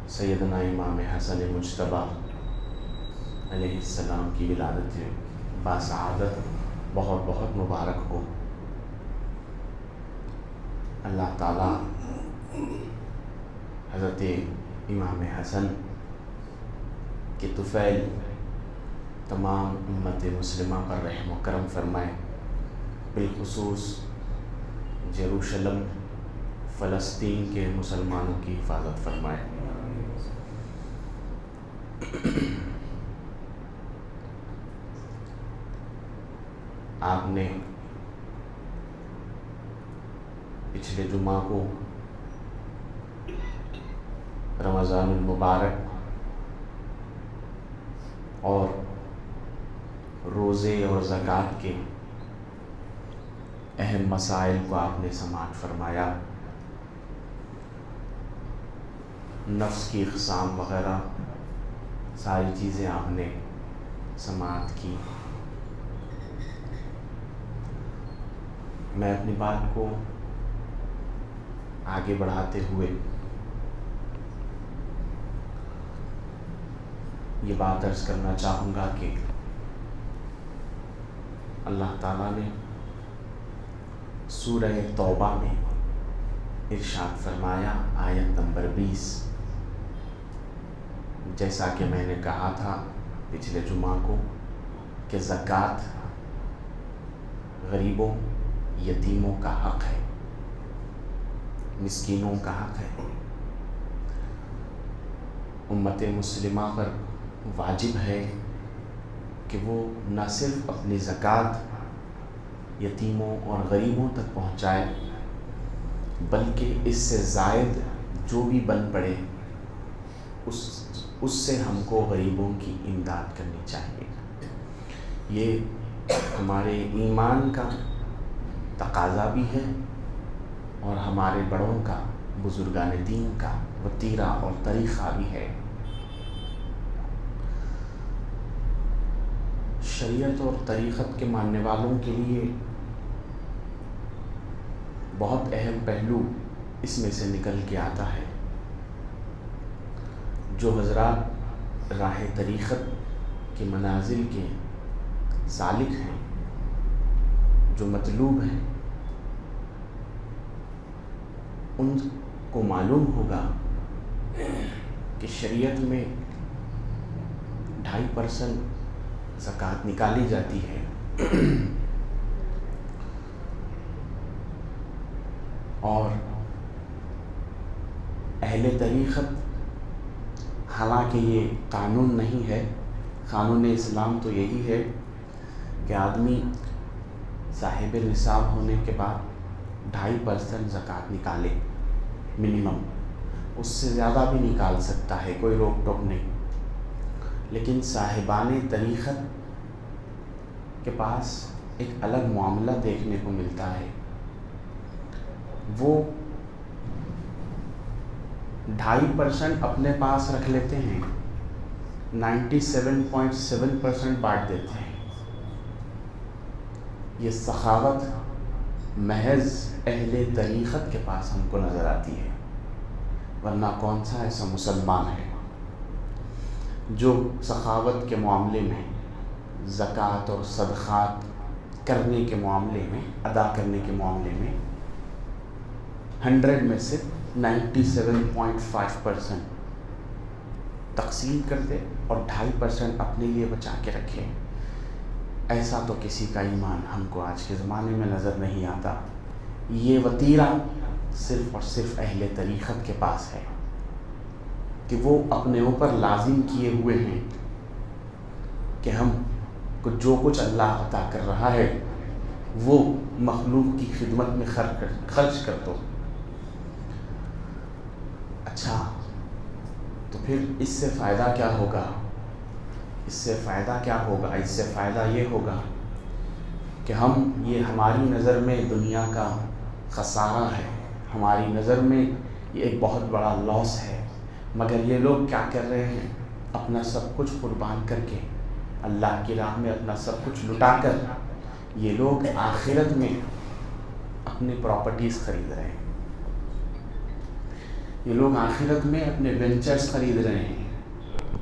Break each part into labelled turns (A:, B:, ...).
A: سیدنا امام حسن مجتبیٰ علیہ السلام کی ولادت باسعادت بہت بہت مبارک ہو۔ اللہ تعالیٰ حضرت امام حسن کے طفیل تمام امت مسلمہ پر رحم و کرم فرمائے، بالخصوص یروشلم فلسطین کے مسلمانوں کی حفاظت فرمائے۔ آپ نے پچھلے جمعہ کو رمضان المبارک اور روزے اور زکوٰۃ کے اہم مسائل کو آپ نے سماعت فرمایا، نفس کی اقسام وغیرہ ساری چیزیں آپ نے سماعت کی۔ میں اپنی بات کو آگے بڑھاتے ہوئے یہ بات عرض کرنا چاہوں گا کہ اللہ تعالیٰ نے سورہ توبہ میں ارشاد فرمایا، آیت نمبر 20، جیسا کہ میں نے کہا تھا پچھلے جمعہ کو کہ زکوٰۃ غریبوں یتیموں کا حق ہے، مسکینوں کا حق ہے۔ امت مسلمہ پر واجب ہے کہ وہ نہ صرف اپنی زکوٰۃ یتیموں اور غریبوں تک پہنچائے، بلکہ اس سے زائد جو بھی بن پڑے اس سے ہم کو غریبوں کی امداد کرنی چاہیے۔ یہ ہمارے ایمان کا تقاضا بھی ہے اور ہمارے بڑوں کا، بزرگان دین کا وتیرہ اور طریقہ بھی ہے۔ شریعت اور طریقت کے ماننے والوں کے لیے بہت اہم پہلو اس میں سے نکل کے آتا ہے۔ جو حضرات راہ طریقت کے منازل کے سالک ہیں، جو مطلوب ہیں، ان کو معلوم ہوگا کہ شریعت میں 2.5% زکوٰۃ نکالی جاتی ہے، اور اہل طریقت، حالانکہ یہ قانون نہیں ہے، قانون اسلام تو یہی ہے کہ آدمی صاحب نصاب ہونے کے بعد 2.5% زکوٰۃ نکالے منیمم، اس سے زیادہ بھی نکال سکتا ہے، کوئی روک ٹوک نہیں۔ لیکن صاحبان طریقت کے پاس ایک الگ معاملہ دیکھنے کو ملتا ہے، وہ 2.5% اپنے پاس رکھ لیتے ہیں، 97.7% بانٹ دیتے ہیں۔ یہ سخاوت محض اہل طریقت کے پاس ہم کو نظر آتی ہے، ورنہ کون سا ایسا مسلمان ہے جو سخاوت کے معاملے میں، زکوٰۃ اور صدقات کرنے کے معاملے میں، ادا کرنے کے معاملے میں 100 میں سے 97.5% تقسیم کر دے اور 2.5% اپنے لیے بچا کے رکھے؟ ایسا تو کسی کا ایمان ہم کو آج کے زمانے میں نظر نہیں آتا۔ یہ وتیرہ صرف اور صرف اہل طریقت کے پاس ہے کہ وہ اپنے اوپر لازم کیے ہوئے ہیں کہ ہم کو جو کچھ اللہ عطا کر رہا ہے وہ مخلوق کی خدمت میں خرچ کر دو۔ اچھا، تو پھر اس سے فائدہ کیا ہوگا؟ اس سے فائدہ کیا ہوگا؟ اس سے فائدہ یہ ہوگا کہ یہ ہماری نظر میں دنیا کا خسارہ ہے، ہماری نظر میں یہ ایک بہت بڑا لاس ہے، مگر یہ لوگ کیا کر رہے ہیں؟ اپنا سب کچھ قربان کر کے، اللہ کی راہ میں اپنا سب کچھ لٹا کر، یہ لوگ آخرت میں اپنی پراپرٹیز خرید رہے ہیں۔ یہ لوگ آخرت میں اپنے وینچرز خرید رہے ہیں،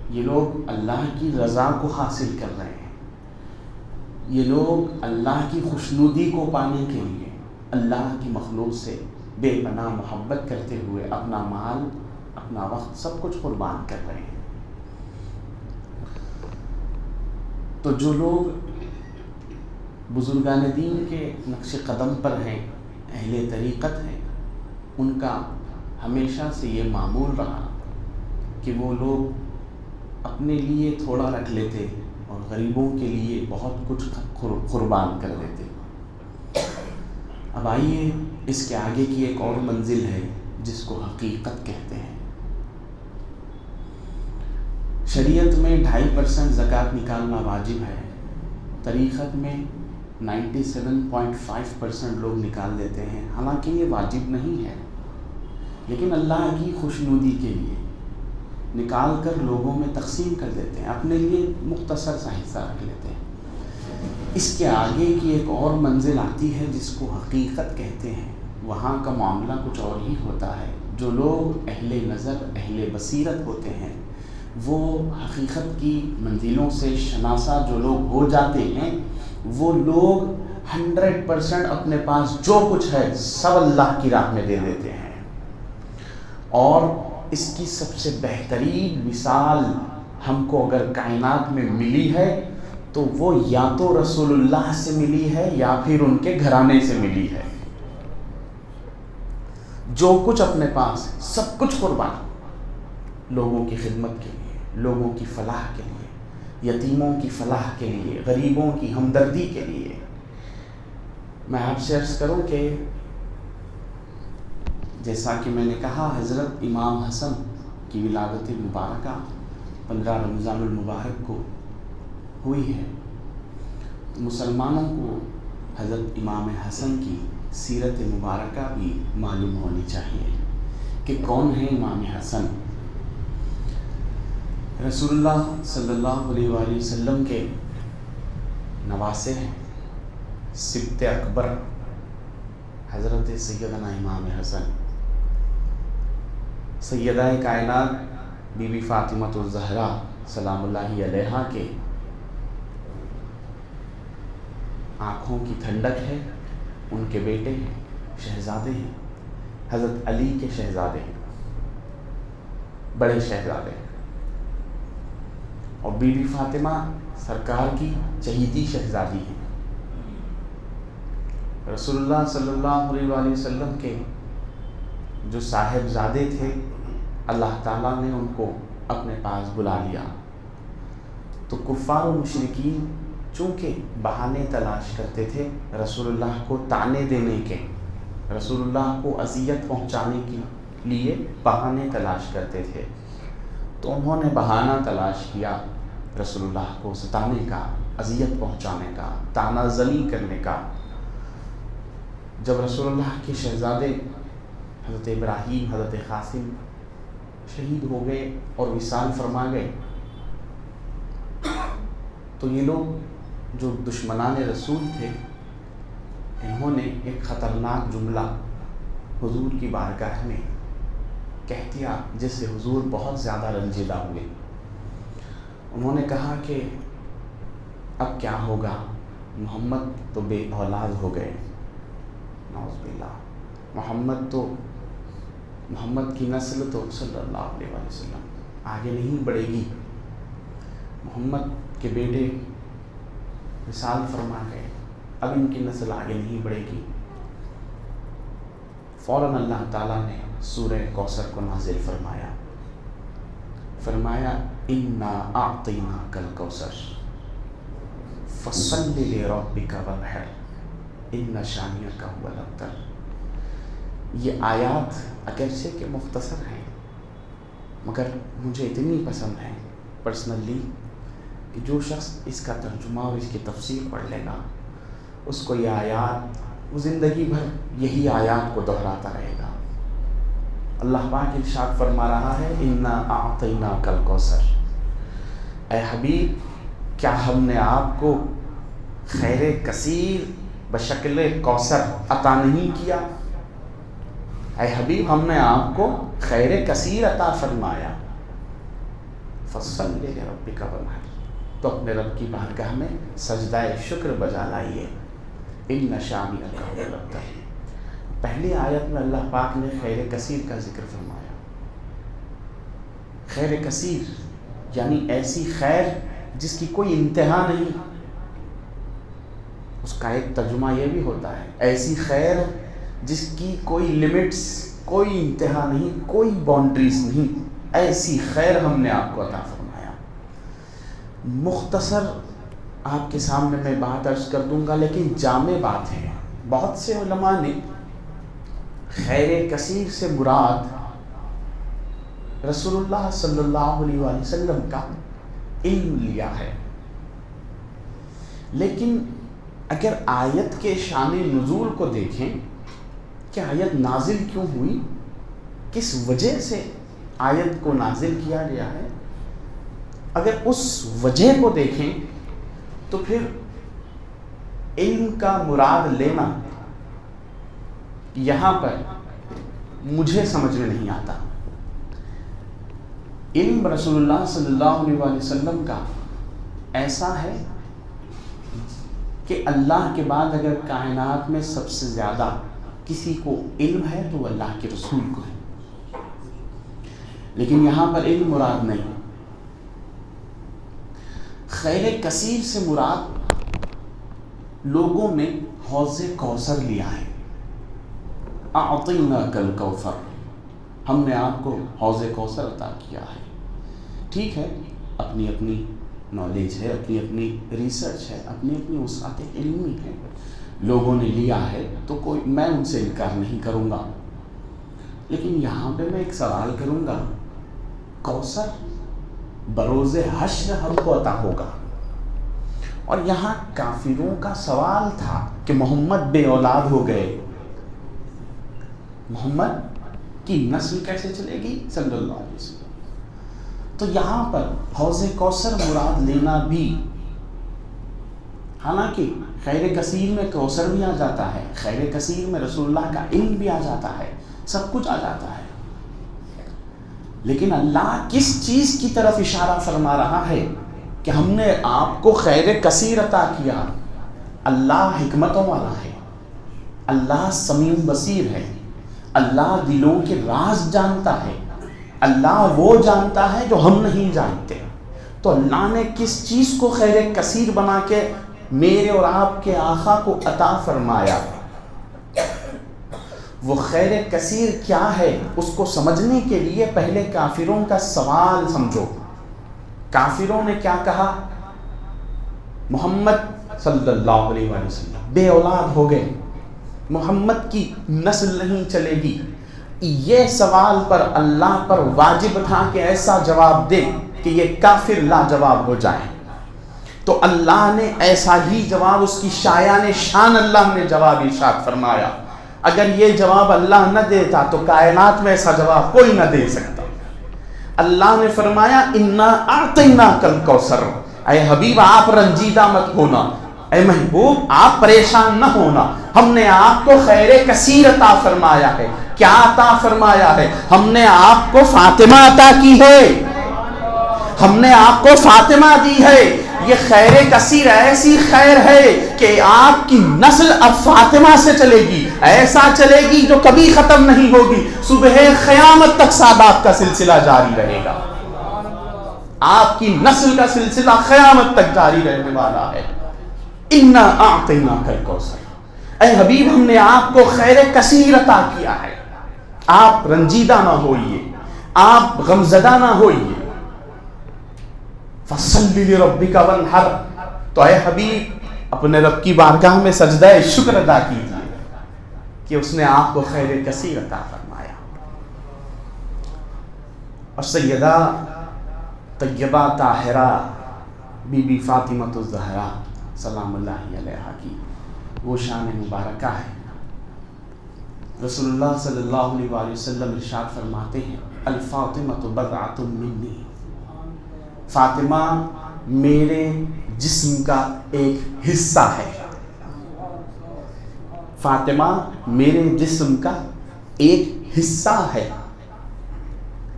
A: یہ لوگ اللہ کی رضا کو حاصل کر رہے ہیں، یہ لوگ اللہ کی خوشنودی کو پانے کے لیے اللہ کی مخلوق سے بے پناہ محبت کرتے ہوئے اپنا مال، اپنا وقت، سب کچھ قربان کر رہے ہیں۔ تو جو لوگ بزرگان دین کے نقش قدم پر ہیں، اہل طریقت ہیں، ان کا ہمیشہ سے یہ معمول رہا کہ وہ لوگ اپنے لیے تھوڑا رکھ لیتے اور غریبوں کے لیے بہت کچھ قربان کر دیتے۔ اب آئیے اس کے آگے کی ایک اور منزل ہے جس کو حقیقت کہتے ہیں۔ شریعت میں 2.5% زکوٰۃ نکالنا واجب ہے، طریقت میں 97.5% لوگ نکال دیتے ہیں، حالانکہ یہ واجب نہیں ہے، لیکن اللہ کی خوشنودی کے لیے نکال کر لوگوں میں تقسیم کر دیتے ہیں، اپنے لیے مختصر سا حصہ رکھ لیتے ہیں۔ اس کے آگے کی ایک اور منزل آتی ہے جس کو حقیقت کہتے ہیں، وہاں کا معاملہ کچھ اور ہی ہوتا ہے۔ جو لوگ اہل نظر، اہل بصیرت ہوتے ہیں، وہ حقیقت کی منزلوں سے شناسا جو لوگ ہو جاتے ہیں، وہ لوگ 100% اپنے پاس جو کچھ ہے سب اللہ کی راہ میں دے دیتے ہیں۔ اور اس کی سب سے بہترین مثال ہم کو اگر کائنات میں ملی ہے تو وہ یا تو رسول اللہ سے ملی ہے یا پھر ان کے گھرانے سے ملی ہے۔ جو کچھ اپنے پاس، سب کچھ قربان، لوگوں کی خدمت کے لیے، لوگوں کی فلاح کے لیے، یتیموں کی فلاح کے لیے، غریبوں کی ہمدردی کے لیے۔ میں آپ سے عرض کروں کہ جیسا کہ میں نے کہا، حضرت امام حسن کی ولادت مبارکہ 15 رمضان المبارک کو ہوئی ہے، تو مسلمانوں کو حضرت امام حسن کی سیرت مبارکہ بھی معلوم ہونی چاہیے کہ کون ہے امام حسن۔ رسول اللہ صلی اللہ علیہ وآلہ وسلم کے نواسے ہیں، سبط اکبر حضرت سیدنا امام حسن۔ سیدہ کائنات بی بی فاطمہ الزہرا سلام اللہ علیہا کے آنکھوں کی ٹھنڈک ہے، ان کے بیٹے ہیں، شہزادے ہیں، حضرت علی کے شہزادے ہیں، بڑے شہزادے ہیں، اور بی بی فاطمہ سرکار کی چہیتی شہزادی ہیں۔ رسول اللہ صلی اللہ علیہ وآلہ وسلم کے جو صاحبزادے تھے، اللہ تعالیٰ نے ان کو اپنے پاس بلا لیا، تو کفار و مشرکین چونکہ بہانے تلاش کرتے تھے رسول اللہ کو طعنے دینے کے، رسول اللہ کو اذیت پہنچانے کے لیے بہانے تلاش کرتے تھے، تو انہوں نے بہانہ تلاش کیا رسول اللہ کو ستانے کا، اذیت پہنچانے کا، طعنہ زنی کرنے کا۔ جب رسول اللہ کے شہزادے حضرت ابراہیم، حضرت قاسم شہید ہو گئے اور وصال فرما گئے، تو یہ لوگ جو دشمنان رسول تھے، انہوں نے ایک خطرناک جملہ حضور کی بارگاہ میں کہہ دیا جس سے حضور بہت زیادہ رنجیدہ ہوئے۔ انہوں نے کہا کہ اب کیا ہوگا، محمد تو بے اولاد ہو گئے، نعوذ باللہ، محمد کی نسل تو صلی اللہ علیہ وسلم آگے نہیں بڑھے گی، محمد کے بیٹے وصال فرما گئے، اب ان کی نسل آگے نہیں بڑھے گی۔ فوراً اللہ تعالیٰ نے سورہ کوثر کو نازل فرمایا انا اعطیناک الکوثر فصل لربک وانحر ان شانئک هو الابتر۔ یہ آیات اگرچہ کہ مختصر ہیں مگر مجھے اتنی پسند ہیں پرسنلی کہ جو شخص اس کا ترجمہ اور اس کی تفسیر پڑھ لے گا، اس کو یہ آیات، وہ زندگی بھر یہی آیات کو دہراتا رہے گا۔ اللہ پاک ارشاد فرما رہا ہے انا اعطیناک الکوثر، اے حبیب کیا ہم نے آپ کو خیر کثیر بشکل کوثر عطا نہیں کیا؟ اے حبیب ہم نے آپ کو خیر کثیر عطا فرمایا، فصلی لربک وانحر، تو اپنے رب کی بارگاہ میں سجدہ شکر بجا لائیے، ان شانئک هو الابتر۔ پہلی آیت میں اللہ پاک نے خیر کثیر کا ذکر فرمایا۔ خیر کثیر یعنی ایسی خیر جس کی کوئی انتہا نہیں۔ اس کا ایک ترجمہ یہ بھی ہوتا ہے، ایسی خیر جس کی کوئی لمٹس، کوئی انتہا نہیں، کوئی باؤنڈریز نہیں، ایسی خیر ہم نے آپ کو عطا فرمایا۔ مختصر آپ کے سامنے میں بات عرض کر دوں گا، لیکن جامع بات ہے۔ بہت سے علماء نے خیر کثیر سے مراد رسول اللہ صلی اللہ علیہ وآلہ وسلم کا علم لیا ہے، لیکن اگر آیت کے شان نزول کو دیکھیں کہ آیت نازل کیوں ہوئی، کس وجہ سے آیت کو نازل کیا گیا ہے، اگر اس وجہ کو دیکھیں تو پھر علم کا مراد لینا یہاں پر مجھے سمجھ میں نہیں آتا۔ علم رسول اللہ صلی اللہ علیہ وآلہ وسلم کا ایسا ہے کہ اللہ کے بعد اگر کائنات میں سب سے زیادہ کسی کو علم ہے تو وہ اللہ کے رسول کو ہے، لیکن یہاں پر علم مراد نہیں۔ خیر کثیر سے مراد لوگوں نے حوض کوثر لیا ہے، اعطیناک الکوثر، ہم نے آپ کو حوض کوثر عطا کیا ہے۔ ٹھیک ہے، اپنی اپنی نالج ہے، اپنی اپنی ریسرچ ہے، اپنی اپنی وسعت علمی ہے، لوگوں نے لیا ہے تو کوئی، میں ان سے انکار نہیں کروں گا، لیکن یہاں پہ میں ایک سوال کروں گا، کوثر بروز حشر ہم کو عطا ہوگا، اور یہاں کافروں کا سوال تھا کہ محمد بے اولاد ہو گئے، محمد کی نسل کیسے چلے گی صلی اللہ علیہ وسلم۔ تو یہاں پر حوض کوثر مراد لینا بھی، حالانکہ خیر کثیر میں کوثر بھی آ جاتا ہے، خیر کثیر میں رسول اللہ کا علم بھی آ جاتا ہے، سب کچھ آ جاتا ہے، لیکن اللہ کس چیز کی طرف اشارہ فرما رہا ہے کہ ہم نے آپ کو خیر کثیر عطا کیا؟ اللہ حکمتوں والا ہے، اللہ سمیع بصیر ہے، اللہ دلوں کے راز جانتا ہے، اللہ وہ جانتا ہے جو ہم نہیں جانتے۔ تو اللہ نے کس چیز کو خیر کثیر بنا کے میرے اور آپ کے آقا کو عطا فرمایا؟ وہ خیر کثیر کیا ہے، اس کو سمجھنے کے لیے پہلے کافروں کا سوال سمجھو۔ کافروں نے کیا کہا؟ محمد صلی اللہ علیہ وآلہ وسلم بے اولاد ہو گئے، محمد کی نسل نہیں چلے گی۔ یہ سوال پر اللہ پر واجب تھا کہ ایسا جواب دے کہ یہ کافر لاجواب ہو جائیں، تو اللہ نے ایسا ہی جواب، اس کی شایان شان اللہ نے جواب ارشاد فرمایا۔ اگر یہ جواب اللہ نہ دیتا تو کائنات میں ایسا جواب کوئی نہ دے سکتا۔ اللہ نے فرمایا انا اعطیناک الکوثر، اے حبیب آپ رنجیدہ مت ہونا، اے محبوب آپ پریشان نہ ہونا، ہم نے آپ کو خیر کثیر عطا فرمایا ہے۔ کیا عطا فرمایا ہے؟ ہم نے آپ کو فاطمہ عطا کی ہے، ہم نے آپ کو فاطمہ دی ہے۔ یہ خیر کثیر ایسی خیر ہے کہ آپ کی نسل اب فاطمہ سے چلے گی، ایسا چلے گی جو کبھی ختم نہیں ہوگی، صبح قیامت تک سادات کا سلسلہ جاری رہے گا، آپ کی نسل کا سلسلہ قیامت تک جاری رہنے والا ہے۔ انا اعطیناک الکوثر، اے حبیب ہم نے آپ کو خیر کثیر عطا کیا ہے، آپ رنجیدہ نہ ہوئیے، آپ غمزدہ نہ ہوئیے۔ فصلی لربک وانحر، تو اے حبیب اپنے رب کی بارگاہ میں سجدہ شکر ادا کیجیے کہ اس نے آپ کو خیر کثیر عطا فرمایا۔ اور سیدہ طیبہ طاہرہ بی بی فاطمہ الزہرا سلام اللہ علیہا کی وہ شان مبارکہ ہے۔ رسول اللہ صلی اللہ علیہ وآلہ وسلم ارشاد فرماتے ہیں الفاطمۃ بضعۃ منی، فاطمہ میرے جسم کا ایک حصہ ہے، فاطمہ میرے جسم کا ایک حصہ ہے۔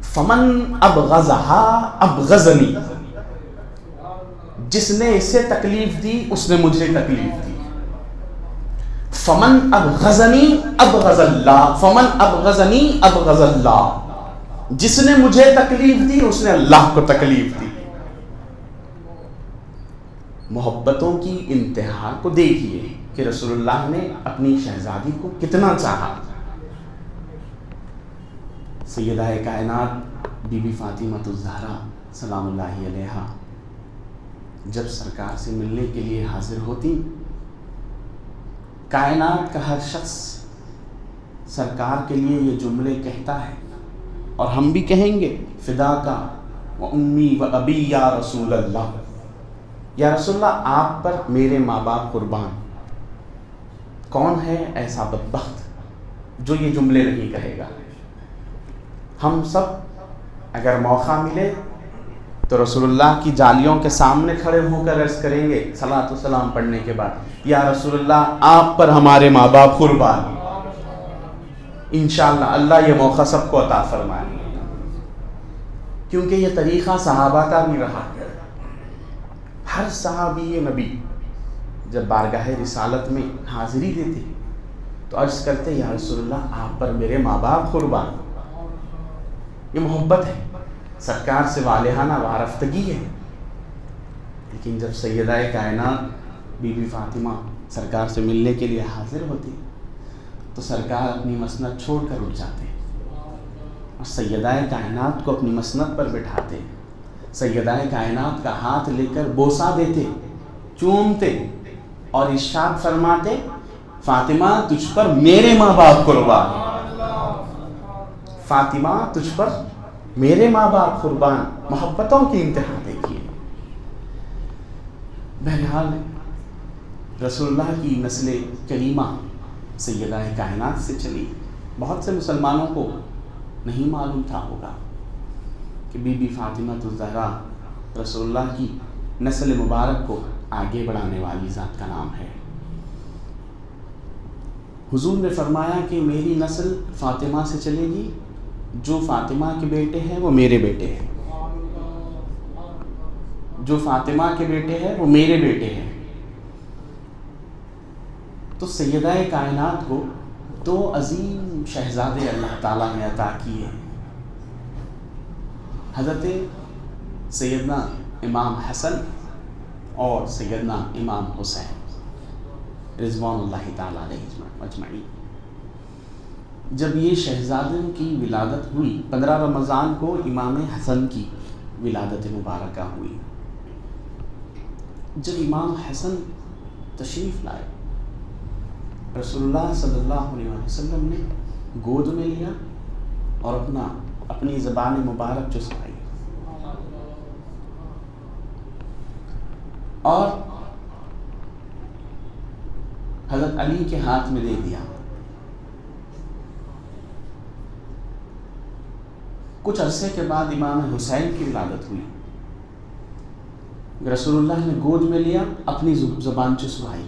A: فمن ابغضھا ابغضنی، جس نے اسے تکلیف دی اس نے مجھے تکلیف دی. فمن ابغضنی ابغض اللہ، فمن ابغضنی ابغض اللہ، جس نے مجھے تکلیف دی اس نے اللہ کو تکلیف دی. محبتوں کی انتہا کو دیکھیے کہ رسول اللہ نے اپنی شہزادی کو کتنا چاہا. سیدہ کائنات بی بی فاطمہ الزہرا سلام اللہ علیہا جب سرکار سے ملنے کے لیے حاضر ہوتی، کائنات کا ہر شخص سرکار کے لیے یہ جملے کہتا ہے، اور ہم بھی کہیں گے، فدا کا و امی و ابی یا رسول اللہ، یا رسول اللہ آپ پر میرے ماں باپ قربان. کون ہے ایسا بدبخت جو یہ جملے نہیں کہے گا؟ ہم سب اگر موقع ملے تو رسول اللہ کی جالیوں کے سامنے کھڑے ہو کر عرض کریں گے صلاۃ و سلام پڑھنے کے بعد، یا رسول اللہ آپ پر ہمارے ماں باپ قربان. انشاءاللہ اللہ یہ موقع سب کو عطا فرمائے، کیونکہ یہ طریقہ صحابہ کا بھی رہا. ہر صحابی نبی جب بارگاہ رسالت میں حاضری دیتے تو عرض کرتے، یا رسول اللہ آپ پر میرے ماں باپ قربان. یہ محبت ہے، سرکار سے والہانہ وارفتگی ہے. لیکن جب سیدہ کائنات بی بی فاطمہ سرکار سے ملنے کے لیے حاضر ہوتی تو سرکار اپنی مسند چھوڑ کر اٹھ جاتے اور سیدہ کائنات کو اپنی مسند پر بٹھاتے، سیدہ کائنات کا ہاتھ لے کر بوسہ دیتے، چومتے اور ارشاد فرماتے، فاطمہ تجھ پر میرے ماں باپ قربان، فاطمہ تجھ پر میرے ماں باپ قربان. محبتوں کی انتہا دیکھیے. بہرحال رسول اللہ کی نسل کریمہ سیدہ کائنات سے چلی. بہت سے مسلمانوں کو نہیں معلوم تھا ہوگا کہ بی بی فاطمہ الزہرا رسول اللہ کی نسل مبارک کو آگے بڑھانے والی ذات کا نام ہے. حضور نے فرمایا کہ میری نسل فاطمہ سے چلے گی، جو فاطمہ کے بیٹے ہیں وہ میرے بیٹے ہیں، جو فاطمہ کے بیٹے ہیں وہ میرے بیٹے ہیں. تو سیدہ کائنات کو دو عظیم شہزادے اللہ تعالیٰ نے عطا کیے، حضرت سیدنا امام حسن اور سیدنا امام حسین رضوان اللہ تعالیٰ علیہ اجمعین. جب یہ شہزادوں کی ولادت ہوئی، 15 رمضان کو امام حسن کی ولادت مبارکہ ہوئی. جب امام حسن تشریف لائے، رسول اللہ صلی اللہ علیہ وسلم نے گود میں لیا اور اپنی زبان مبارک چسپائی اور حضرت علی کے ہاتھ میں دے دیا. کچھ عرصے کے بعد امام حسین کی ولادت ہوئی. رسول اللہ نے گود میں لیا، اپنی زبان چسوائی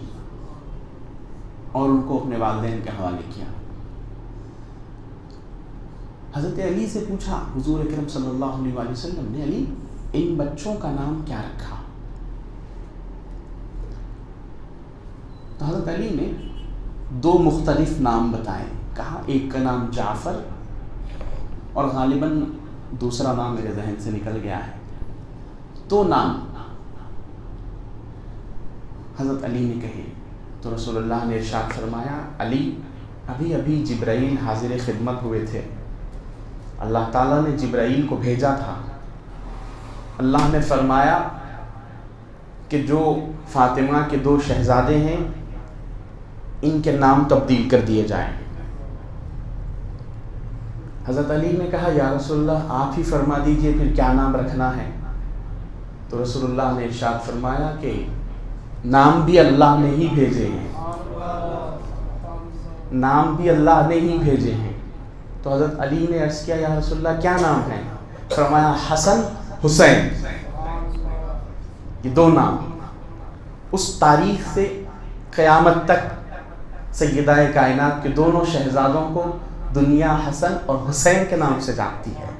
A: اور ان کو اپنے والدین کے حوالے کیا. حضرت علی سے پوچھا حضور اکرم صلی اللہ علیہ وسلم نے، علی ان بچوں کا نام کیا رکھا؟ تو حضرت علی نے 2 مختلف نام بتائے. کہا ایک کا نام جعفر اور غالباً دوسرا نام میرے ذہن سے نکل گیا ہے. 2 نام حضرت علی نے کہے تو رسول اللہ نے ارشاد فرمایا، علی ابھی ابھی جبرائیل حاضر خدمت ہوئے تھے، اللہ تعالیٰ نے جبرائیل کو بھیجا تھا. اللہ نے فرمایا کہ جو فاطمہ کے 2 شہزادے ہیں ان کے نام تبدیل کر دیے جائیں. حضرت علی نے کہا یا رسول اللہ آپ ہی فرما دیجئے پھر کیا نام رکھنا ہے. تو رسول اللہ نے ارشاد فرمایا کہ نام بھی اللہ نے ہی بھیجے ہیں، نام بھی اللہ نے ہی بھیجے ہیں. تو حضرت علی نے عرض کیا یا رسول اللہ کیا نام ہے؟ فرمایا حسن حسین. یہ 2 نام اس تاریخ سے قیامت تک سیدہ کائنات کے دونوں شہزادوں کو دنیا حسن اور حسین کے نام سے جانتی ہے.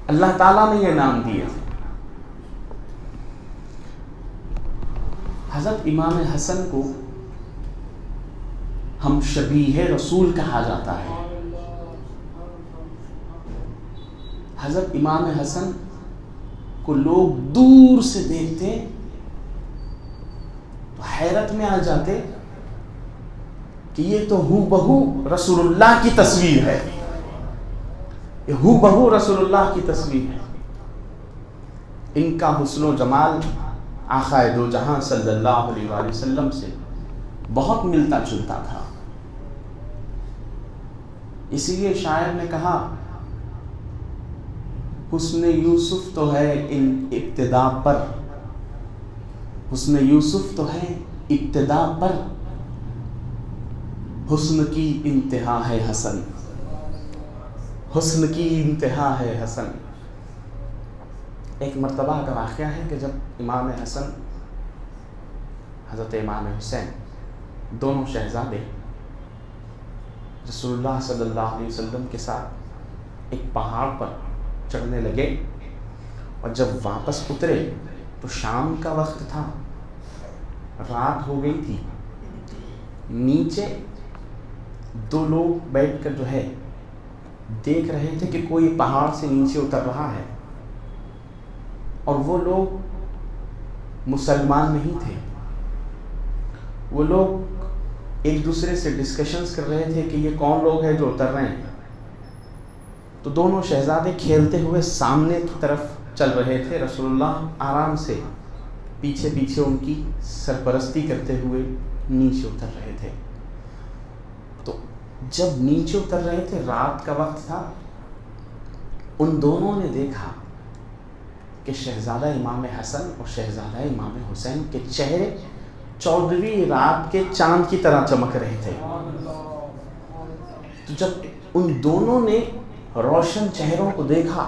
A: اللہ تعالیٰ نے یہ نام دیے تھے۔ حضرت امام حسن کو ہم شبیہ رسول کہا جاتا ہے۔ حضرت امام حسن کو لوگ دور سے دیکھتے تو حیرت میں آ جاتے کہ یہ تو ہو بہو رسول اللہ کی تصویر ہے، یہ ہو بہو رسول اللہ کی تصویر ہے۔ ان کا حسن و جمال آقا دو جہاں صلی اللہ علیہ وآلہ وسلم سے بہت ملتا جلتا تھا۔ اسی لیے شاعر نے کہا حسن یوسف تو ہے ان ابتدا پر، حسن یوسف تو ہے ابتدا پر، حسن کی انتہا ہے حسن، حسن کی انتہا ہے حسن۔ ایک مرتبہ کا واقعہ ہے کہ جب امام حسن حضرت امام حسین دونوں شہزادے رسول اللہ صلی اللہ علیہ وسلم کے ساتھ ایک پہاڑ پر چڑھنے لگے، اور جب واپس اترے تو شام کا وقت تھا، رات ہو گئی تھی۔ نیچے دو لوگ بیٹھ کر جو ہے دیکھ رہے تھے کہ کوئی پہاڑ سے نیچے اتر رہا ہے، اور وہ لوگ مسلمان نہیں تھے۔ وہ لوگ ایک دوسرے سے ڈسکشنز کر رہے تھے کہ یہ کون لوگ ہیں جو اتر رہے ہیں۔ تو دونوں شہزادے کھیلتے ہوئے سامنے کی طرف چل رہے تھے، رسول اللہ آرام سے پیچھے پیچھے ان کی سرپرستی کرتے ہوئے نیچے اتر رہے تھے۔ تو جب نیچے اتر رہے تھے، رات کا وقت تھا، ان دونوں نے دیکھا کہ شہزادہ امام حسن اور شہزادہ امام حسین کے چہرے 14ویں رات کے چاند کی طرح چمک رہے تھے۔ تو جب ان دونوں نے روشن چہروں کو دیکھا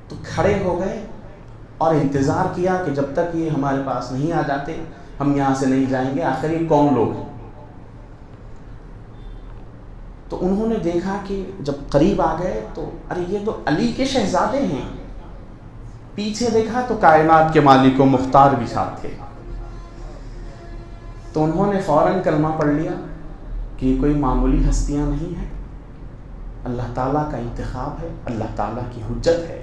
A: تو کھڑے ہو گئے اور انتظار کیا کہ جب تک یہ ہمارے پاس نہیں آ جاتے ہم یہاں سے نہیں جائیں گے، آخر یہ کون لوگ ہیں۔ تو انہوں نے دیکھا کہ جب قریب آ گئے تو ارے یہ تو علی کے شہزادے ہیں۔ پیچھے دیکھا تو کائنات کے مالک و مختار بھی ساتھ تھے۔ تو انہوں نے فوراً کلمہ پڑھ لیا کہ یہ کوئی معمولی ہستیاں نہیں ہیں، اللہ تعالیٰ کا انتخاب ہے، اللہ تعالیٰ کی حجت ہے۔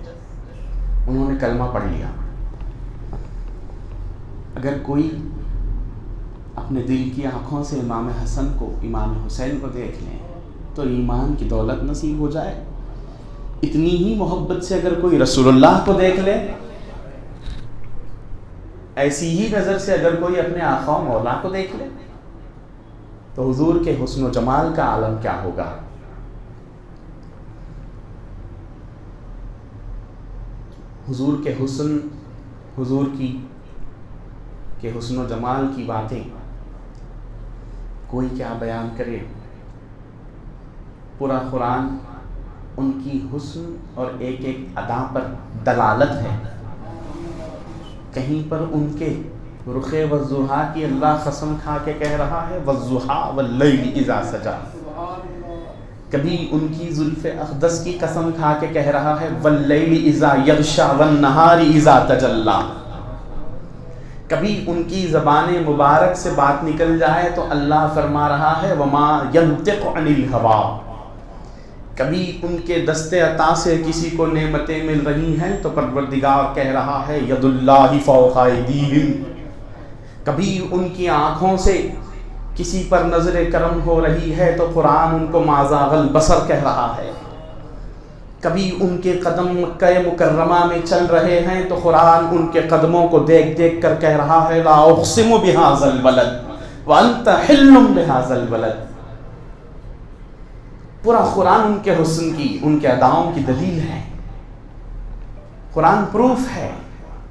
A: انہوں نے کلمہ پڑھ لیا۔ اگر کوئی اپنے دل کی آنکھوں سے امام حسن کو، امام حسین کو دیکھ لیں تو ایمان کی دولت نصیب ہو جائے۔ اتنی ہی محبت سے اگر کوئی رسول اللہ کو دیکھ لے، ایسی ہی نظر سے اگر کوئی اپنے آقا و مولا کو دیکھ لے، تو حضور کے حسن و جمال کا عالم کیا ہوگا۔ حضور کے حسن، حضور کے حسن و جمال کی باتیں کوئی کیا بیان کرے۔ پورا قرآن ان کی حسن اور ایک ایک ادا پر دلالت ہے۔ کہیں پر ان کے رخ والضحیٰ کی اللہ قسم کھا کے کہہ رہا ہے والضحیٰ واللیل اذا سجا، کبھی ان کی زلف اقدس کی قسم کھا کے کہہ رہا ہے واللیل اذا یغشا والنہار اذا تجلی، کبھی ان کی زبان مبارک سے بات نکل جائے تو اللہ فرما رہا ہے وما ینطق عن الہوا، کبھی ان کے دست عطا سے کسی کو نعمتیں مل رہی ہیں تو پروردگار کہہ رہا ہے ید اللہ فوق ایدیہم، کبھی ان کی آنکھوں سے کسی پر نظر کرم ہو رہی ہے تو قرآن ان کو ما زاغ البصر کہہ رہا ہے، کبھی ان کے قدم مکہ مکرمہ میں چل رہے ہیں تو قرآن ان کے قدموں کو دیکھ دیکھ کر کہہ رہا ہے لا اقسم بہذا البلد وانت حل بہذا البلد۔ پورا قرآن ان کے حسن کی، ان کے اداؤں کی دلیل ہے۔ قرآن پروف ہے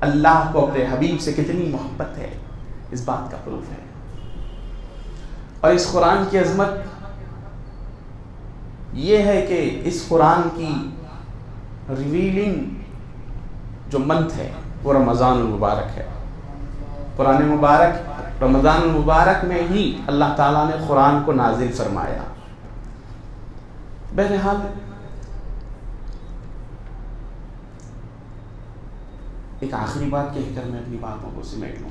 A: اللہ کو اپنے حبیب سے کتنی محبت ہے، اس بات کا پروف ہے۔ اور اس قرآن کی عظمت یہ ہے کہ اس قرآن کی ریویلنگ جو منتھ ہے وہ رمضان المبارک ہے۔ قرآن مبارک رمضان المبارک میں ہی اللہ تعالیٰ نے قرآن کو نازل فرمایا۔ بہرحال ایک آخری بات کہہ کر میں اپنی باتوں کو سمیٹ لوں.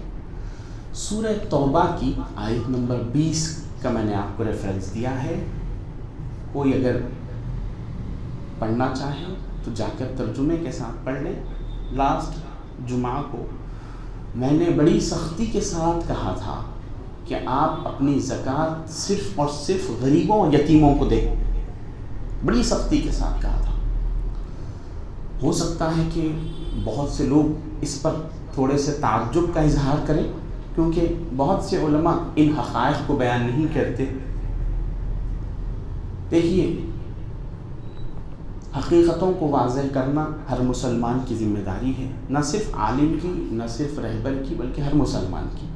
A: سورہ توبہ کی آیت نمبر 20 کا میں نے آپ کو ریفرنس دیا ہے. کوئی اگر پڑھنا چاہے تو جا کر ترجمے کے ساتھ پڑھ لیں. لاسٹ جمعہ کو میں نے بڑی سختی کے ساتھ کہا تھا کہ آپ اپنی زکوٰۃ صرف اور صرف غریبوں اور یتیموں کو دیں. بڑی سختی کے ساتھ کہا تھا. ہو سکتا ہے کہ بہت سے لوگ اس پر تھوڑے سے تعجب کا اظہار کریں، کیونکہ بہت سے علماء ان حقائق کو بیان نہیں کرتے. دیکھیے، حقیقتوں کو واضح کرنا ہر مسلمان کی ذمہ داری ہے، نہ صرف عالم کی، نہ صرف رہبر کی، بلکہ ہر مسلمان کی.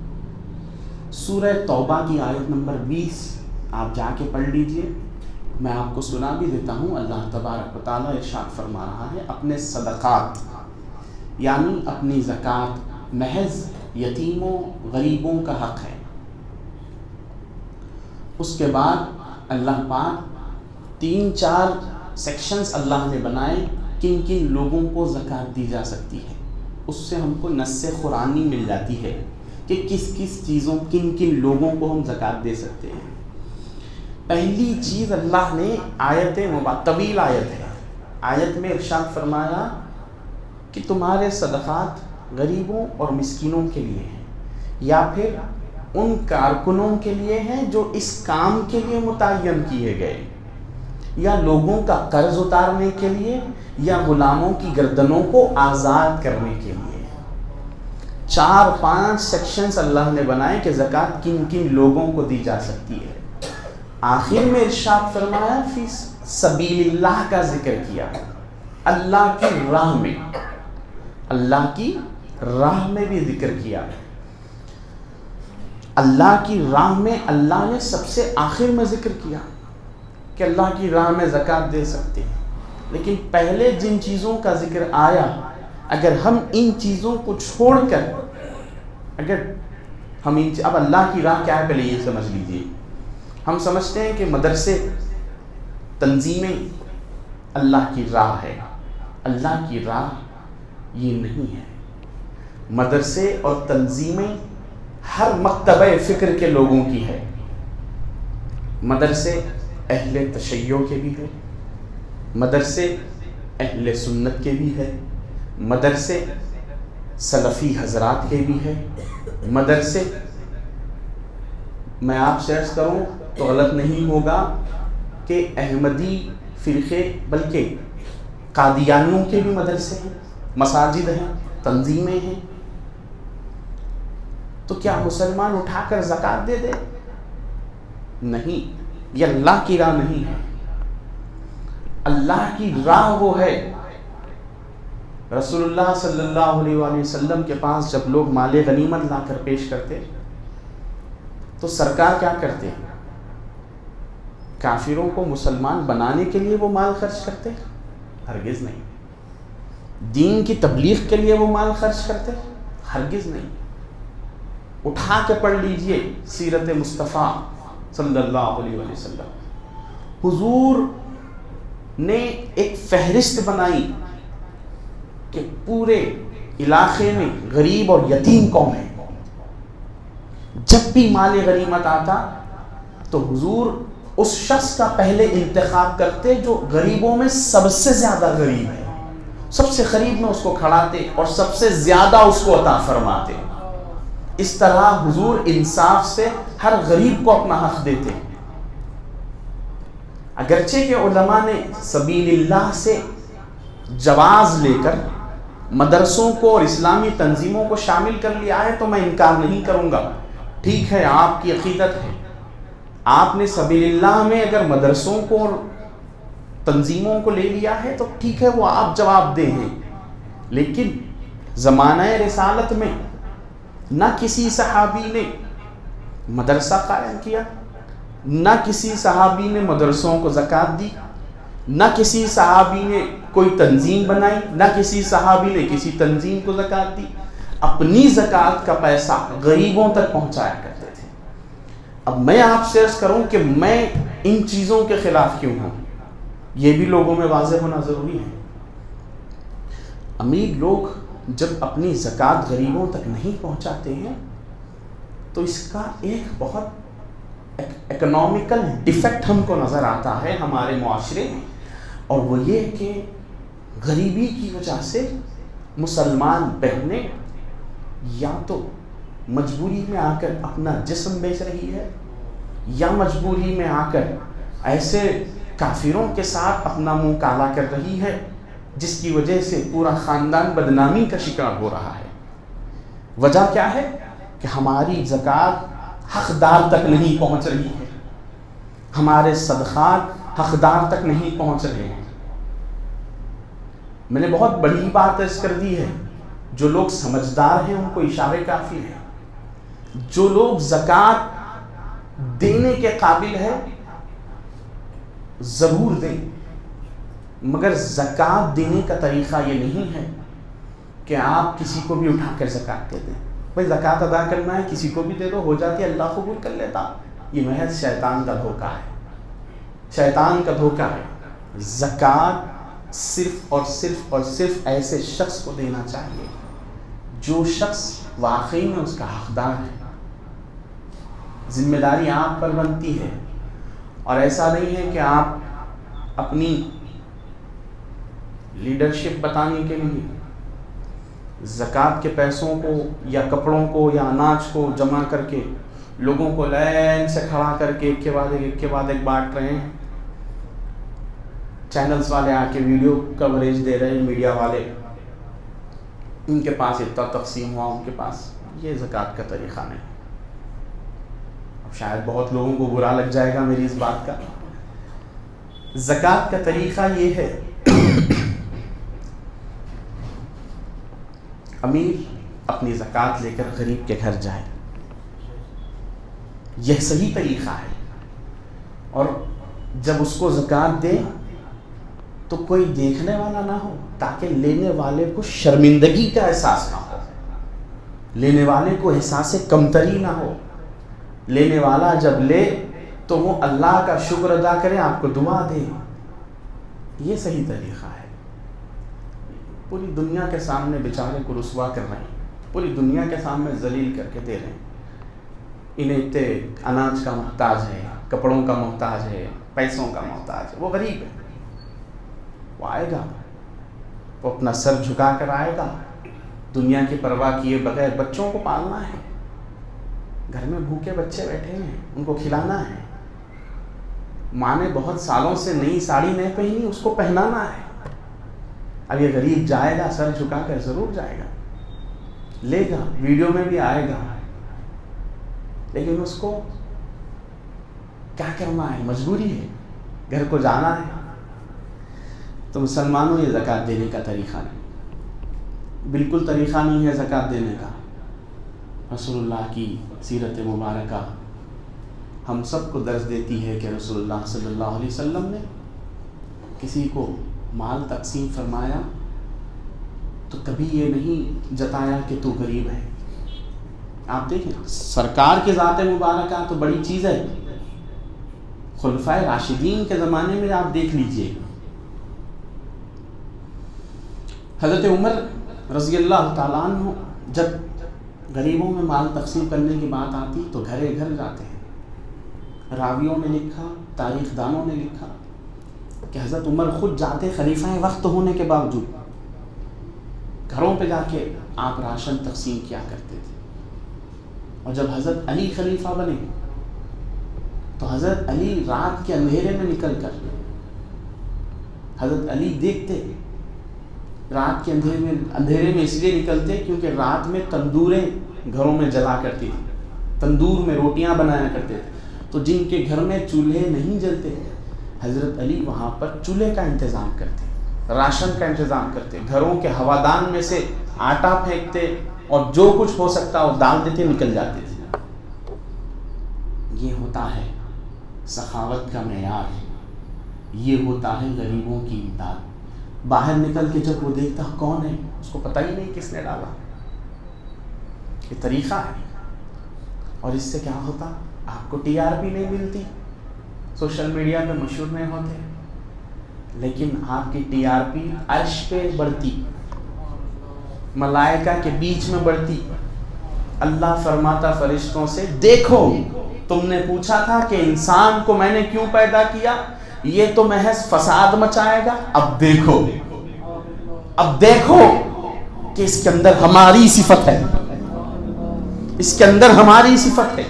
A: سورہ توبہ کی آیت نمبر 20 آپ جا کے پڑھ لیجئے. میں آپ کو سنا بھی دیتا ہوں. اللہ تبارک و تعالیٰ ارشاد فرما رہا ہے، اپنے صدقات یعنی اپنی زکوٰۃ محض یتیموں غریبوں کا حق ہے. اس کے بعد اللہ پاک 3-4 سیکشنز اللہ نے بنائے کن کن لوگوں کو زکوٰۃ دی جا سکتی ہے. اس سے ہم کو نص قرآنی مل جاتی ہے کہ کس کس چیزوں کن کن لوگوں کو ہم زکوٰۃ دے سکتے ہیں. پہلی چیز اللہ نے طویل آیت ہے، آیت میں ارشاد فرمایا کہ تمہارے صدقات غریبوں اور مسکینوں کے لیے ہیں، یا پھر ان کارکنوں کے لیے ہیں جو اس کام کے لیے متعین کیے گئے، یا لوگوں کا قرض اتارنے کے لیے، یا غلاموں کی گردنوں کو آزاد کرنے کے لیے. 4-5 سیکشنز اللہ نے بنائے کہ زکوٰۃ کن کن لوگوں کو دی جا سکتی ہے. آخر میں ارشاد فرمایا فی سبیل اللہ کا ذکر کیا. اللہ کی راہ میں، اللہ کی راہ میں بھی ذکر کیا. اللہ کی راہ میں اللہ نے سب سے آخر میں ذکر کیا کہ اللہ کی راہ میں زکوٰۃ دے سکتے ہیں. لیکن پہلے جن چیزوں کا ذکر آیا، اگر ہم ان چیزوں کو چھوڑ کر اب اللہ کی راہ کیا ہے پہلے یہ سمجھ لیجیے. ہم سمجھتے ہیں کہ مدرسے تنظیمیں اللہ کی راہ ہے. اللہ کی راہ یہ نہیں ہے. مدرسے اور تنظیمیں ہر مکتبہ فکر کے لوگوں کی ہے. مدرسے اہل تشیع کے بھی ہے، مدرسے اہل سنت کے بھی ہے، مدرسے سلفی حضرات کے بھی ہے. مدرسے، میں آپ سے عرض کروں تو غلط نہیں ہوگا کہ احمدی فرقے بلکہ قادیانیوں کے بھی مدرسے ہیں، مساجد ہیں، تنظیمیں ہیں. تو کیا مسلمان اٹھا کر زکوٰۃ دے دے؟ نہیں، یہ اللہ کی راہ نہیں ہے. اللہ کی راہ وہ ہے، رسول اللہ صلی اللہ علیہ وآلہ وسلم کے پاس جب لوگ مال غنیمت لا کر پیش کرتے تو سرکار کیا کرتے ہیں؟ کافروں کو مسلمان بنانے کے لیے وہ مال خرچ کرتے؟ ہرگز نہیں. دین کی تبلیغ کے لیے وہ مال خرچ کرتے؟ ہرگز نہیں. اٹھا کے پڑھ لیجئے سیرت مصطفیٰ صلی اللہ علیہ وآلہ وسلم. حضور نے ایک فہرست بنائی کہ پورے علاقے میں غریب اور یتیم کون ہے. جب بھی مال غنیمت آتا تو حضور اس شخص کا پہلے انتخاب کرتے جو غریبوں میں سب سے زیادہ غریب ہے، سب سے قریب میں اس کو کھڑاتے اور سب سے زیادہ اس کو عطا فرماتے. اس طرح حضور انصاف سے ہر غریب کو اپنا حق دیتے. اگرچہ کہ علماء نے سبیل اللہ سے جواز لے کر مدرسوں کو اور اسلامی تنظیموں کو شامل کر لیا ہے تو میں انکار نہیں کروں گا. ٹھیک ہے، آپ کی عقیدت ہے، آپ نے سبیل اللہ میں اگر مدرسوں کو اور تنظیموں کو لے لیا ہے تو ٹھیک ہے، وہ آپ جواب دیں ہیں. لیکن زمانہ رسالت میں نہ کسی صحابی نے مدرسہ قائم کیا، نہ کسی صحابی نے مدرسوں کو زکوٰۃ دی، نہ کسی صحابی نے کوئی تنظیم بنائی، نہ کسی صحابی نے کسی تنظیم کو زکوٰۃ دی. اپنی زکوٰۃ کا پیسہ غریبوں تک پہنچایا کرتے تھے. اب میں آپ سے عرض کروں کہ میں ان چیزوں کے خلاف کیوں ہوں، یہ بھی لوگوں میں واضح ہونا ضروری ہے. امیر لوگ جب اپنی زکوٰۃ غریبوں تک نہیں پہنچاتے ہیں تو اس کا ایک بہت اکنامیکل ڈیفیکٹ ہم کو نظر آتا ہے ہمارے معاشرے میں، اور وہ یہ کہ غریبی کی وجہ سے مسلمان بہنیں یا تو مجبوری میں آ کر اپنا جسم بیچ رہی ہے، یا مجبوری میں آ کر ایسے کافروں کے ساتھ اپنا منہ کالا کر رہی ہے جس کی وجہ سے پورا خاندان بدنامی کا شکار ہو رہا ہے۔ وجہ کیا ہے کہ ہماری زکوٰۃ حقدار تک نہیں پہنچ رہی ہے، ہمارے صدقات حقدار تک نہیں پہنچ رہے ہیں۔ میں نے بہت بڑی بات عرض کر دی ہے، جو لوگ سمجھدار ہیں ان کو اشارے کافی ہیں۔ جو لوگ زکوٰۃ دینے کے قابل ہے ضرور دیں، مگر زکوٰۃ دینے کا طریقہ یہ نہیں ہے کہ آپ کسی کو بھی اٹھا کر زکوٰۃ دے دیں۔ بھائی زکوٰۃ ادا کرنا ہے کسی کو بھی دے دو، ہو جاتی ہے، اللہ قبول کر لیتا۔ یہ محض شیطان کا دھوکہ ہے، شیطان کا دھوکہ ہے۔ زکوٰۃ صرف ایسے شخص کو دینا چاہیے جو شخص واقعی میں اس کا حقدار ہے۔ ذمہ داری آپ پر بنتی ہے، اور ایسا نہیں ہے کہ آپ اپنی لیڈرشپ بتانے کے لیے زکوٰۃ کے پیسوں کو یا کپڑوں کو یا اناج کو جمع کر کے لوگوں کو لائن سے کھڑا کر کے ایک کے بعد ایک بانٹ رہے ہیں۔ چینلز والے آ کے ویڈیو کوریج دے رہے ہیں، میڈیا والے، ان کے پاس اتنا تقسیم ہوا، ان کے پاس۔ یہ زکوٰۃ کا طریقہ نہیں۔ اب شاید بہت لوگوں کو برا لگ جائے گا میری اس بات کا۔ زکوٰۃ کا طریقہ یہ ہے، امیر اپنی زکوٰۃ لے کر غریب کے گھر جائے، یہ صحیح طریقہ ہے، اور جب اس کو زکوٰۃ دے تو کوئی دیکھنے والا نہ ہو، تاکہ لینے والے کو شرمندگی کا احساس نہ ہو، لینے والے کو احساس کمتری نہ ہو۔ لینے والا جب لے تو وہ اللہ کا شکر ادا کرے، آپ کو دعا دے۔ یہ صحیح طریقہ ہے۔ پوری دنیا کے سامنے بیچارے کو رسوا کر رہے ہیں، پوری دنیا کے سامنے ذلیل کر کے دے رہے ہیں۔ انہیں اتنے اناج کا محتاج ہے، کپڑوں کا محتاج ہے، پیسوں کا محتاج ہے، وہ غریب ہے، وہ آئے گا، وہ اپنا سر جھکا کر آئے گا، دنیا کی پرواہ کیے بغیر۔ بچوں کو پالنا ہے، گھر میں بھوکے بچے بیٹھے ہیں، ان کو کھلانا ہے۔ ماں نے بہت سالوں سے نئی ساڑی نہیں پہنی، اس کو پہنانا ہے۔ اب یہ غریب جائے گا سر جھکا کر، ضرور جائے گا، لے گا، ویڈیو میں بھی آئے گا، لیکن اس کو کیا کرنا ہے، مجبوری ہے، گھر کو جانا ہے۔ تو مسلمانوں، یہ زکوٰۃ دینے کا طریقہ نہیں، بالکل طریقہ نہیں ہے زکوٰۃ دینے کا۔ رسول اللہ کی سیرت مبارکہ ہم سب کو درس دیتی ہے کہ رسول اللہ صلی اللہ علیہ وسلم نے کسی کو مال تقسیم فرمایا تو کبھی یہ نہیں جتایا کہ تو غریب ہے۔ آپ دیکھیں، سرکار کے ذات مبارکہ تو بڑی چیز ہے، خلفائے راشدین کے زمانے میں آپ دیکھ لیجئے، حضرت عمر رضی اللہ تعالیٰ عنہ جب غریبوں میں مال تقسیم کرنے کی بات آتی تو گھرے گھر جاتے ہیں۔ راویوں نے لکھا، تاریخ دانوں نے لکھا کہ حضرت عمر خود جاتے، خلیفہ وقت ہونے کے باوجود گھروں پہ جا کے آپ راشن تقسیم کیا کرتے تھے۔ اور جب حضرت علی خلیفہ بنے تو حضرت علی رات کے اندھیرے میں نکل کر، حضرت علی دیکھتے، رات کے اندھیرے میں اس لیے نکلتے کیونکہ رات میں تندوریں گھروں میں جلا کرتی تھی، تندور میں روٹیاں بنایا کرتے تھے، تو جن کے گھر میں چولہے نہیں جلتے حضرت علی وہاں پر چولہے کا انتظام کرتے، راشن کا انتظام کرتے، گھروں کے ہوادان میں سے آٹا پھینکتے اور جو کچھ ہو سکتا وہ ڈال دیتے، نکل جاتے تھے۔ یہ ہوتا ہے سخاوت کا معیار، یہ ہوتا ہے غریبوں کی امداد۔ باہر نکل کے جب وہ دیکھتا کون ہے، اس کو پتہ ہی نہیں کس نے ڈالا۔ یہ طریقہ ہے، اور اس سے کیا ہوتا، آپ کو ٹی آر پی نہیں ملتی، سوشل میڈیا پہ مشہور نہیں ہوتے، لیکن آپ کی ٹی آر پی عرش پہ بڑھتی، ملائکہ کے بیچ میں بڑھتی. اللہ فرماتا فرشتوں سے دیکھو تم نے پوچھا تھا کہ انسان کو میں نے کیوں پیدا کیا, یہ تو محض فساد مچائے گا, اب دیکھو کہ اس کے اندر ہماری صفت ہے, اس کے اندر ہماری صفت ہے.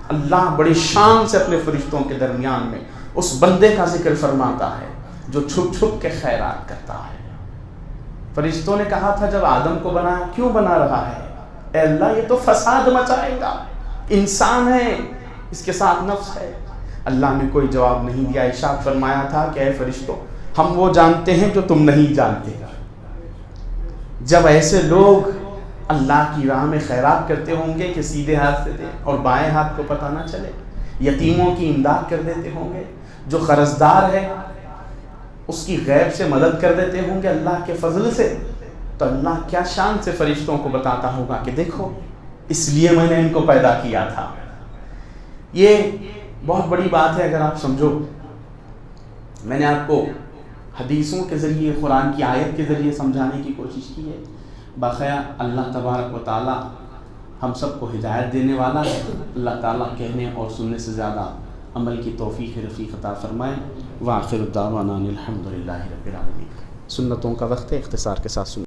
A: اللہ بڑی شان سے اپنے فرشتوں کے درمیان میں اس بندے کا ذکر فرماتا ہے جو چھپ چھپ کے خیرات کرتا ہے. فرشتوں نے کہا تھا جب آدم کو بنایا کیوں بنا رہا ہے, اے اللہ یہ تو فساد مچائے گا, انسان ہے, اس کے ساتھ نفس ہے. اللہ نے کوئی جواب نہیں دیا. ارشاد فرمایا تھا کہ اے فرشتوں ہم وہ جانتے ہیں جو تم نہیں جانتے. جب ایسے لوگ اللہ کی راہ میں خیرات کرتے ہوں گے کہ سیدھے ہاتھ سے دیں اور بائیں ہاتھ کو پتہ نہ چلے, یتیموں کی امداد کر دیتے ہوں گے, جو قرضدار ہے اس کی غیب سے مدد کر دیتے ہوں گے اللہ کے فضل سے, تو اللہ کیا شان سے فرشتوں کو بتاتا ہوگا کہ دیکھو اس لیے میں نے ان کو پیدا کیا تھا. یہ بہت بڑی بات ہے اگر آپ سمجھو. میں نے آپ کو حدیثوں کے ذریعے, قرآن کی آیت کے ذریعے سمجھانے کی کوشش کی ہے. باقاعدہ اللہ تبارک و تعالی ہم سب کو ہدایت دینے والا ہے. اللہ تعالیٰ کہنے اور سننے سے زیادہ عمل کی توفیق رفیق عطا فرمائے. وآخر الدعوانا الحمد للہ رب العالمین. سنتوں کا وقت ہے, اختصار کے ساتھ سنیں.